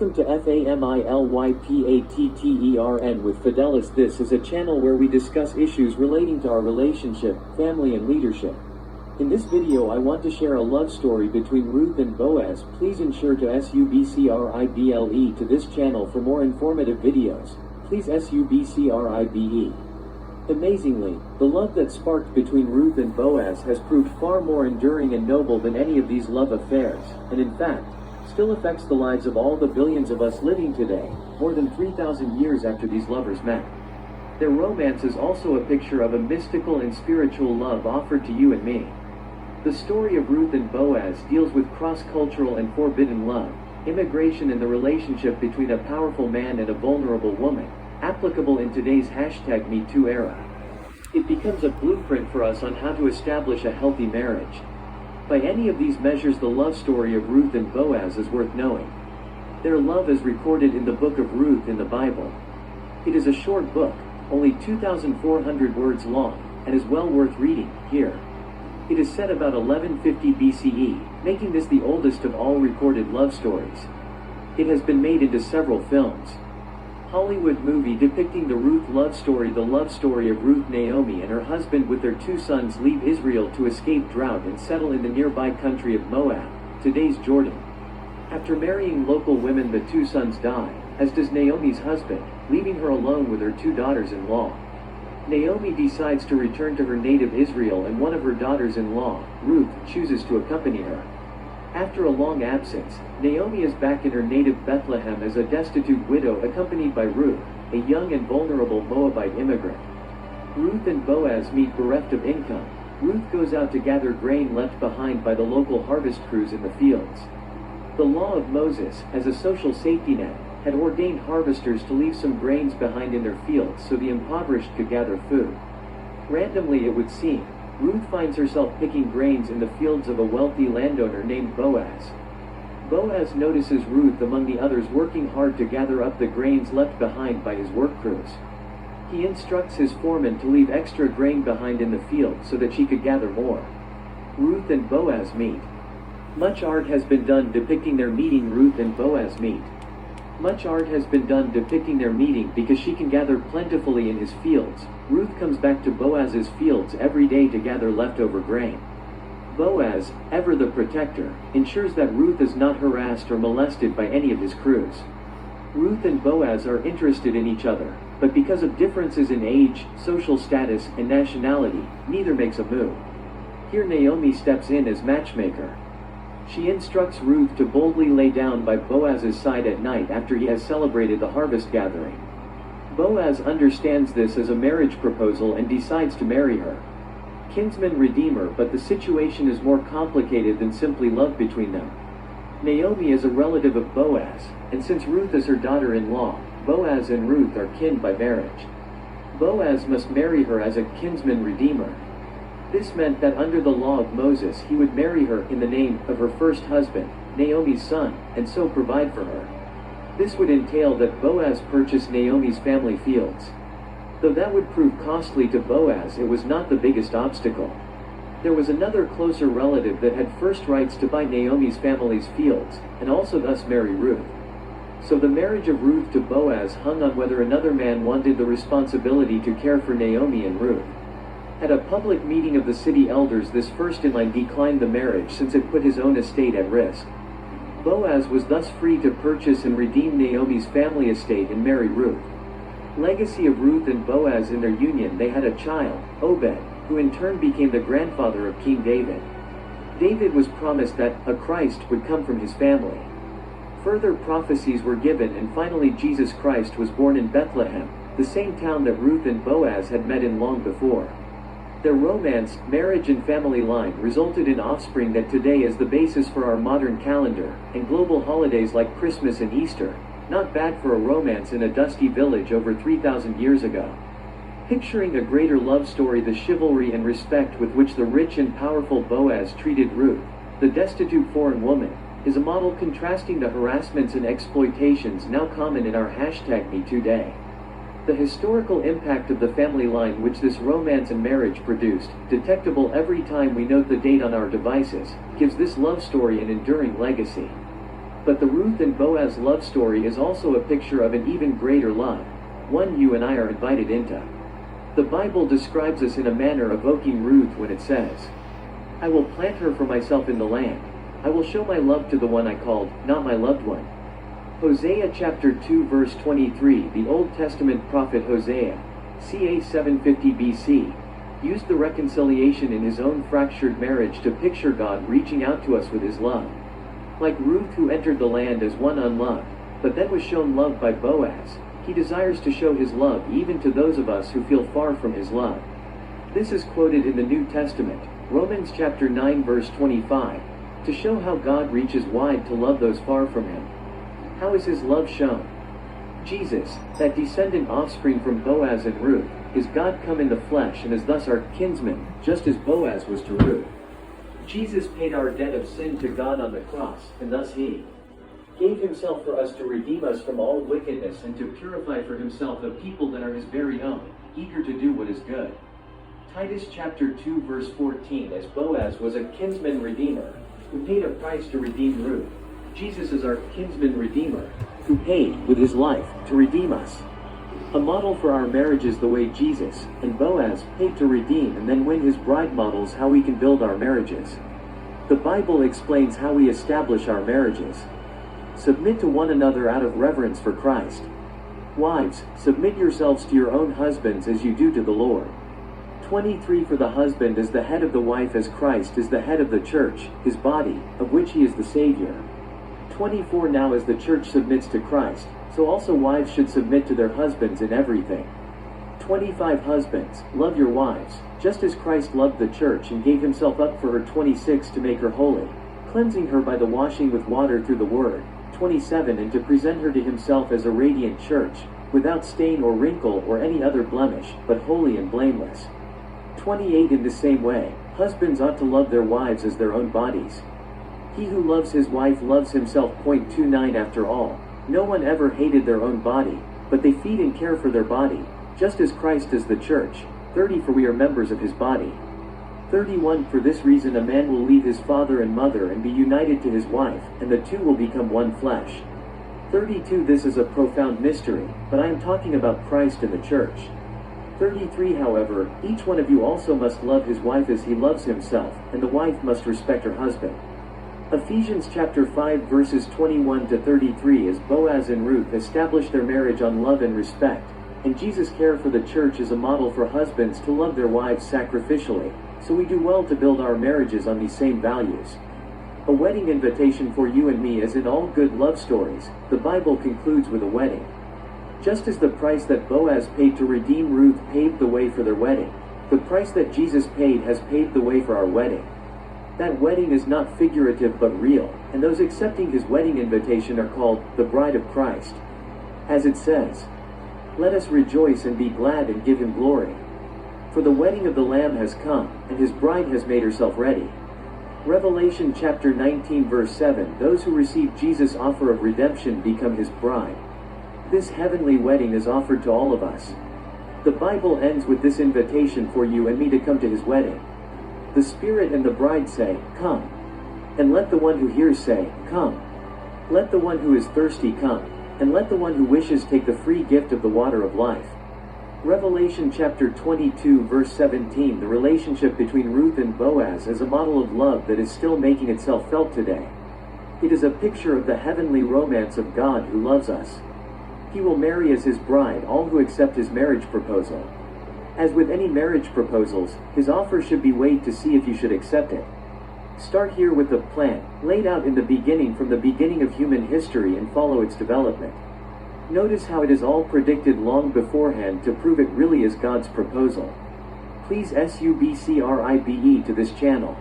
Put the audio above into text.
Welcome to FAMILYPATTERN with Fidelis. This is a channel where we discuss issues relating to our relationship, family and leadership. In this video I want to share a love story between Ruth and Boaz. Please ensure to subscribe to this channel for more informative videos. Please subscribe. Amazingly, the love that sparked between Ruth and Boaz has proved far more enduring and noble than any of these love affairs, and in fact, still affects the lives of all the billions of us living today, more than 3,000 years after these lovers met. Their romance is also a picture of a mystical and spiritual love offered to you and me. The story of Ruth and Boaz deals with cross-cultural and forbidden love, immigration and the relationship between a powerful man and a vulnerable woman, applicable in today's #MeToo era. It becomes a blueprint for us on how to establish a healthy marriage. By any of these measures, the love story of Ruth and Boaz is worth knowing. Their love is recorded in the book of Ruth in the Bible. It is a short book, only 2,400 words long, and is well worth reading. Here, it is set about 1150 BCE, making this the oldest of all recorded love stories. It has been made into several films. Hollywood movie depicting the Ruth love story. The love story of Ruth. Naomi and her husband with their 2 sons leave Israel to escape drought and settle in the nearby country of Moab, today's Jordan. After marrying local women, the 2 sons die, as does Naomi's husband, leaving her alone with her 2 daughters-in-law. Naomi decides to return to her native Israel, and one of her daughters-in-law, Ruth, chooses to accompany her. After a long absence, Naomi is back in her native Bethlehem as a destitute widow accompanied by Ruth, a young and vulnerable Moabite immigrant. Ruth and Boaz meet bereft of income. Ruth goes out to gather grain left behind by the local harvest crews in the fields. The law of Moses, as a social safety net, had ordained harvesters to leave some grains behind in their fields so the impoverished could gather food. Randomly, it would seem, Ruth finds herself picking grains in the fields of a wealthy landowner named Boaz. Boaz notices Ruth among the others working hard to gather up the grains left behind by his work crews. He instructs his foreman to leave extra grain behind in the field so that she could gather more. Ruth and Boaz meet. Much art has been done depicting their meeting. Ruth and Boaz meet. Much art has been done depicting their meeting because she can gather plentifully in his fields. Ruth comes back to Boaz's fields every day to gather leftover grain. Boaz, ever the protector, ensures that Ruth is not harassed or molested by any of his crews. Ruth and Boaz are interested in each other, but because of differences in age, social status, and nationality, neither makes a move. Here Naomi steps in as matchmaker. She instructs Ruth to boldly lay down by Boaz's side at night after he has celebrated the harvest gathering. Boaz understands this as a marriage proposal and decides to marry her. Kinsman redeemer, but the situation is more complicated than simply love between them. Naomi is a relative of Boaz, and since Ruth is her daughter-in-law, Boaz and Ruth are kin by marriage. Boaz must marry her as a kinsman redeemer. This meant that under the law of Moses he would marry her in the name of her first husband, Naomi's son, and so provide for her. This would entail that Boaz purchase Naomi's family fields. Though that would prove costly to Boaz, it was not the biggest obstacle. There was another closer relative that had first rights to buy Naomi's family's fields, and also thus marry Ruth. So the marriage of Ruth to Boaz hung on whether another man wanted the responsibility to care for Naomi and Ruth. At a public meeting of the city elders, this first-in-line declined the marriage since it put his own estate at risk. Boaz was thus free to purchase and redeem Naomi's family estate and marry Ruth. Legacy of Ruth and Boaz: in their union they had a child, Obed, who in turn became the grandfather of King David. David was promised that a Christ would come from his family. Further prophecies were given, and finally Jesus Christ was born in Bethlehem, the same town that Ruth and Boaz had met in long before. Their romance, marriage and family line resulted in offspring that today is the basis for our modern calendar, and global holidays like Christmas and Easter. Not bad for a romance in a dusty village over 3,000 years ago. Picturing a greater love story, the chivalry and respect with which the rich and powerful Boaz treated Ruth, the destitute foreign woman, is a model contrasting the harassments and exploitations now common in our #MeToo day. The historical impact of the family line which this romance and marriage produced, detectable every time we note the date on our devices, gives this love story an enduring legacy. But the Ruth and Boaz love story is also a picture of an even greater love, one you and I are invited into. The Bible describes us in a manner evoking Ruth when it says, "I will plant her for myself in the land. I will show my love to the one I called, not my loved one." Hosea chapter 2 verse 23. The Old Testament prophet Hosea, ca. 750 BC, used the reconciliation in his own fractured marriage to picture God reaching out to us with his love. Like Ruth, who entered the land as one unloved, but then was shown love by Boaz, he desires to show his love even to those of us who feel far from his love. This is quoted in the New Testament, Romans chapter 9 verse 25, to show how God reaches wide to love those far from him. How is his love shown? Jesus, that descendant offspring from Boaz and Ruth, is God come in the flesh and is thus our kinsman, just as Boaz was to Ruth. Jesus paid our debt of sin to God on the cross, and thus he gave himself for us to redeem us from all wickedness and to purify for himself a people that are his very own, eager to do what is good. Titus chapter 2 verse 14. As Boaz was a kinsman redeemer, who paid a price to redeem Ruth, Jesus is our kinsman redeemer, who paid with his life to redeem us. A model for our marriage is the way Jesus and Boaz paid to redeem and then win his bride models how we can build our marriages. The Bible explains how we establish our marriages. Submit to one another out of reverence for Christ. Wives, submit yourselves to your own husbands as you do to the Lord. 23. For the husband is the head of the wife as Christ is the head of the church, his body, of which he is the Savior. 24. Now as the church submits to Christ, so also wives should submit to their husbands in everything. 25. Husbands, love your wives, just as Christ loved the church and gave himself up for her. 26. To make her holy, cleansing her by the washing with water through the word. 27. And to present her to himself as a radiant church, without stain or wrinkle or any other blemish, but holy and blameless. 28. In the same way, husbands ought to love their wives as their own bodies. He who loves his wife loves himself. 29. After all, no one ever hated their own body, but they feed and care for their body, just as Christ is the church. 30. For we are members of his body. 31. For this reason a man will leave his father and mother and be united to his wife, and the two will become one flesh. 32. This is a profound mystery, but I am talking about Christ and the church. 33. However, each one of you also must love his wife as he loves himself, and the wife must respect her husband. Ephesians chapter 5 verses 21 to 33. As Boaz and Ruth established their marriage on love and respect, and Jesus' care for the church is a model for husbands to love their wives sacrificially, so we do well to build our marriages on these same values. A wedding invitation for you and me. As in all good love stories, the Bible concludes with a wedding. Just as the price that Boaz paid to redeem Ruth paved the way for their wedding, the price that Jesus paid has paved the way for our wedding. That wedding is not figurative but real, and those accepting his wedding invitation are called the bride of Christ. As it says, "Let us rejoice and be glad and give him glory. For the wedding of the Lamb has come, and his bride has made herself ready." Revelation chapter 19 verse 7. Those who receive Jesus' offer of redemption become his bride. This heavenly wedding is offered to all of us. The Bible ends with this invitation for you and me to come to his wedding. The Spirit and the bride say, "Come." And let the one who hears say, "Come." Let the one who is thirsty come, and let the one who wishes take the free gift of the water of life. Revelation chapter 22 verse 17. The relationship between Ruth and Boaz is a model of love that is still making itself felt today. It is a picture of the heavenly romance of God who loves us. He will marry as his bride all who accept his marriage proposal. As with any marriage proposals, his offer should be weighed to see if you should accept it. Start here with the plan, laid out in the beginning from the beginning of human history, and follow its development. Notice how it is all predicted long beforehand to prove it really is God's proposal. Please subscribe to this channel.